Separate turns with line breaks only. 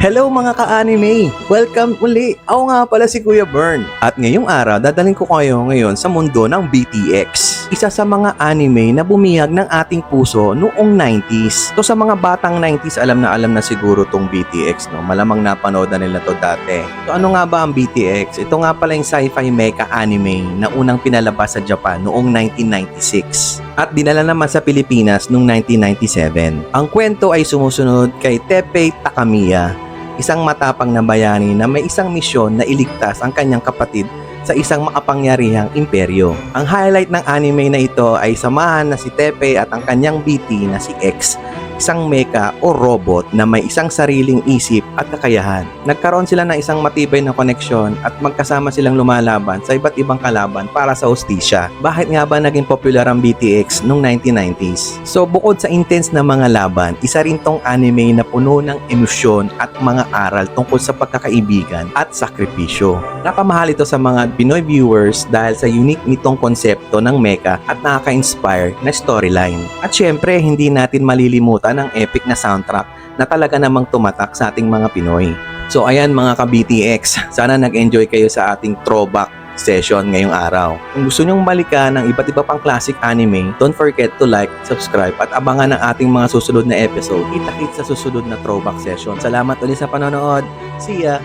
Hello mga ka-anime! Welcome uli! Ako nga pala si Kuya Bern. At ngayong araw, dadalhin ko kayo ngayon sa mundo ng BTX. Isa sa mga anime na bumihag ng ating puso noong 90s. So sa mga batang 90s, alam na siguro tong BTX, no? Malamang napanood na nila to dati. So ano nga ba ang BTX? Ito nga pala yung sci-fi mecha anime na unang pinalabas sa Japan noong 1996. At dinala naman sa Pilipinas noong 1997. Ang kwento ay sumusunod kay Teppei Takamiya, isang matapang na bayani na may isang misyon na iligtas ang kanyang kapatid sa isang makapangyarihang imperyo. Ang highlight ng anime na ito ay samahan na si Teppei at ang kanyang BT na si X, isang mecha o robot na may isang sariling isip at kakayahan. Nagkaroon sila ng isang matibay na koneksyon at magkasama silang lumalaban sa iba't ibang kalaban para sa hustisya. Bakit nga ba naging popular ang BTX noong 1990s? So bukod sa intense na mga laban, isa rin tong anime na puno ng emosyon at mga aral tungkol sa pagkakaibigan at sakripisyo. Napamahal ito sa mga Pinoy viewers dahil sa unique nitong konsepto ng mecha at nakaka-inspire na storyline. At syempre, hindi natin malilimutan ang epic na soundtrack na talaga namang tumatak sa ating mga Pinoy. So ayan mga ka-BTX, sana nag-enjoy kayo sa ating throwback session ngayong araw. Kung gusto nyong balikan ng iba't iba pang classic anime, don't forget to like, subscribe at abangan ang ating mga susunod na episode. Kita-kits sa susunod na throwback session. Salamat ulit sa panonood. See ya!